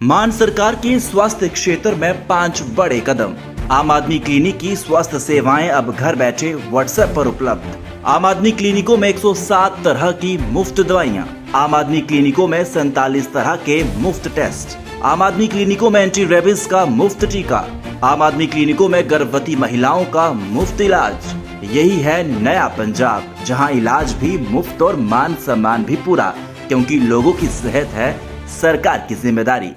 मान सरकार की स्वास्थ्य क्षेत्र में 5 बड़े कदम। आम आदमी क्लिनिक की स्वास्थ्य सेवाएं अब घर बैठे व्हाट्सएप पर उपलब्ध। आम आदमी क्लिनिकों में 107 तरह की मुफ्त दवाइयां। आम आदमी क्लिनिकों में 47 तरह के मुफ्त टेस्ट। आम आदमी क्लिनिकों में एंटी रेबीज का मुफ्त टीका। आम आदमी क्लिनिकों में गर्भवती महिलाओं का मुफ्त इलाज। यही है नया पंजाब, जहां इलाज भी मुफ्त और मान सम्मान भी पूरा, क्योंकि लोगों की सेहत है सरकार की जिम्मेदारी।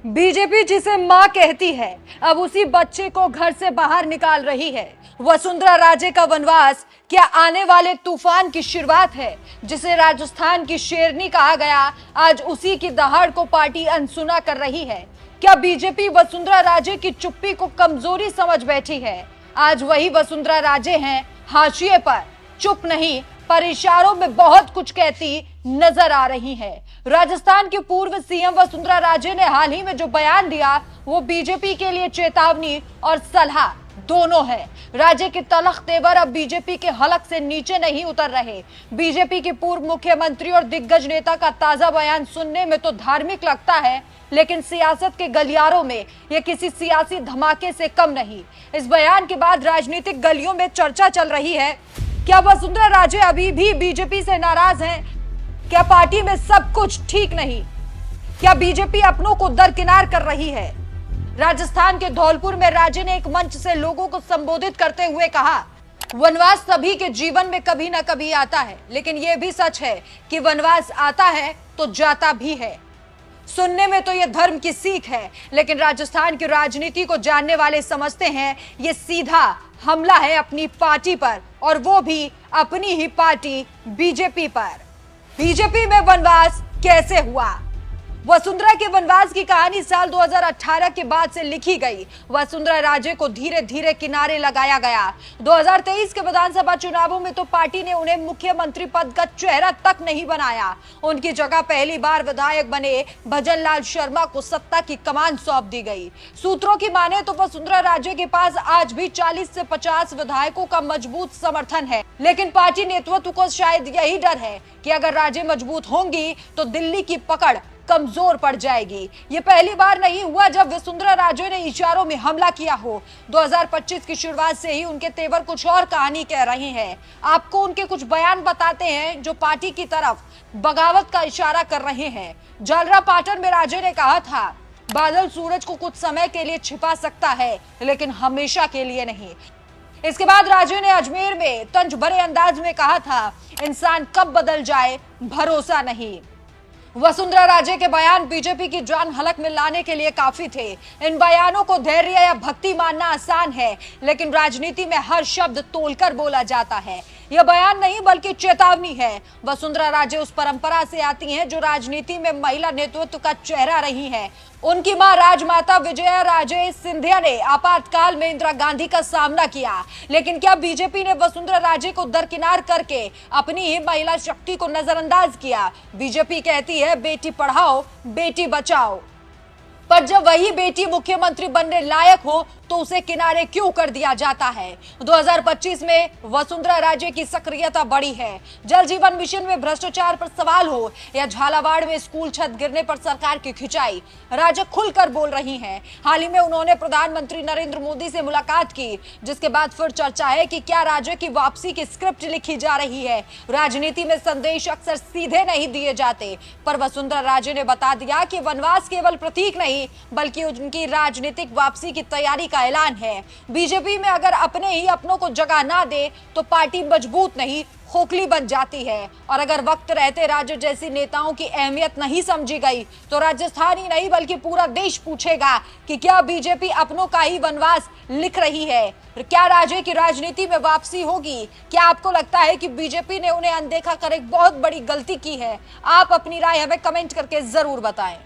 बीजेपी जिसे मां कहती है, अब उसी बच्चे को घर से बाहर निकाल रही है। वसुंधरा राजे का वनवास क्या आने वाले तूफान की शुरुआत है? जिसे राजस्थान की शेरनी कहा गया, आज उसी की दहाड़ को पार्टी अनसुना कर रही है। क्या बीजेपी वसुंधरा राजे की चुप्पी को कमजोरी समझ बैठी है? आज वही वसुंधरा राजे हैं हाशिए पर, चुप नहीं पर इशारों में बहुत कुछ कहती नजर आ रही है। राजस्थान के पूर्व सीएम वसुंधरा राजे ने हाल ही में जो बयान दिया, वो बीजेपी के लिए चेतावनी और सलाह दोनों है। राजे के तलख तेवर अब बीजेपी के हलक से नीचे नहीं उतर रहे। बीजेपी के पूर्व मुख्यमंत्री और दिग्गज नेता का ताजा बयान सुनने में तो धार्मिक लगता है, लेकिन सियासत के गलियारों में यह किसी सियासी धमाके से कम नहीं। इस बयान के बाद राजनीतिक गलियों में चर्चा चल रही है, क्या वसुंधरा राजे अभी भी बीजेपी से नाराज हैं? क्या पार्टी में सब कुछ ठीक नहीं? क्या बीजेपी अपनों को दरकिनार कर रही है? राजस्थान के धौलपुर में राजे ने एक मंच से लोगों को संबोधित करते हुए कहा, वनवास सभी के जीवन में कभी ना कभी आता है, लेकिन यह भी सच है कि वनवास आता है तो जाता भी है। सुनने में तो यह धर्म की सीख है, लेकिन राजस्थान की राजनीति को जानने वाले समझते हैं यह सीधा हमला है अपनी पार्टी पर, और वो भी अपनी ही पार्टी बीजेपी पर। बीजेपी में वनवास कैसे हुआ? वसुंधरा के वनवास की कहानी साल 2018 के बाद से लिखी गई। वसुंधरा राजे को धीरे धीरे किनारे लगाया गया। 2023 के विधानसभा चुनावों में तो पार्टी ने उन्हें मुख्यमंत्री पद का चेहरा तक नहीं बनाया। उनकी जगह पहली बार विधायक बने भजन लाल शर्मा को सत्ता की कमान सौंप दी गई। सूत्रों की माने तो वसुंधरा राजे के पास आज भी 40 से 50 विधायकों का मजबूत समर्थन है, लेकिन पार्टी नेतृत्व को शायद यही डर है कि अगर राजे मजबूत होंगी तो दिल्ली की पकड़ कमजोर पड़ जाएगी। ये पहली बार नहीं हुआ जब वसुंधरा राजे ने इशारों में हमला किया हो। 2025 की शुरुआत से ही उनके तेवर कुछ और कहानी कह रहे हैं। आपको उनके कुछ बयान बताते हैं जो पार्टी की तरफ बगावत का इशारा कर रहे हैं। जालरा पाटन में राजे ने कहा था, बादल सूरज को कुछ समय के लिए छिपा सकता है, लेकिन हमेशा के लिए नहीं। इसके बाद राजे ने अजमेर में तंज भरे अंदाज में कहा था, इंसान कब बदल जाए भरोसा नहीं। वसुंधरा राजे के बयान बीजेपी की जान हलक में लाने के लिए काफी थे। इन बयानों को धैर्य या भक्ति मानना आसान है, लेकिन राजनीति में हर शब्द तोलकर बोला जाता है। यह बयान नहीं बल्कि चेतावनी है। वसुंधरा राजे उस परंपरा से आती हैं जो राजनीति में महिला नेतृत्व का चेहरा रही है। उनकी मां राजमाता विजया राजे सिंधिया ने आपातकाल में इंदिरा गांधी का सामना किया, लेकिन क्या बीजेपी ने वसुंधरा राजे को दरकिनार करके अपनी ही महिला शक्ति को नजरअंदाज किया? बीजेपी कहती है बेटी पढ़ाओ बेटी बचाओ, पर जब वही बेटी मुख्यमंत्री बनने लायक हो तो उसे किनारे क्यों कर दिया जाता है? 2025 में वसुंधरा राजे की सक्रियता बढ़ी है। जल जीवन मिशन में भ्रष्टाचार पर सवाल हो या झालावाड़ में स्कूल छत गिरने पर सरकार की खिंचाई, राजे खुलकर बोल रही हैं। हाल ही में उन्होंने प्रधानमंत्री नरेंद्र मोदी से मुलाकात की, जिसके बाद फिर चर्चा है कि क्या राजे की वापसी की स्क्रिप्ट लिखी जा रही है। राजनीति में संदेश अक्सर सीधे नहीं दिए जाते, पर वसुंधरा राजे ने बता दिया कि वनवास केवल प्रतीक नहीं बल्कि उनकी राजनीतिक वापसी की तैयारी का ऐलान है। बीजेपी में अगर अपने ही अपनों को जगह ना दे तो पार्टी मजबूत नहीं खोखली बन जाती है, और अगर वक्त रहते राजे जैसी नेताओं की अहमियत नहीं समझी गई तो राजस्थान ही नहीं बल्कि पूरा देश पूछेगा कि क्या बीजेपी अपनों का ही वनवास लिख रही है? क्या राजे की राजनीति में वापसी होगी? क्या आपको लगता है कि बीजेपी ने उन्हें अनदेखा कर एक बहुत बड़ी गलती की है? आप अपनी राय हमें कमेंट करके जरूर बताएं।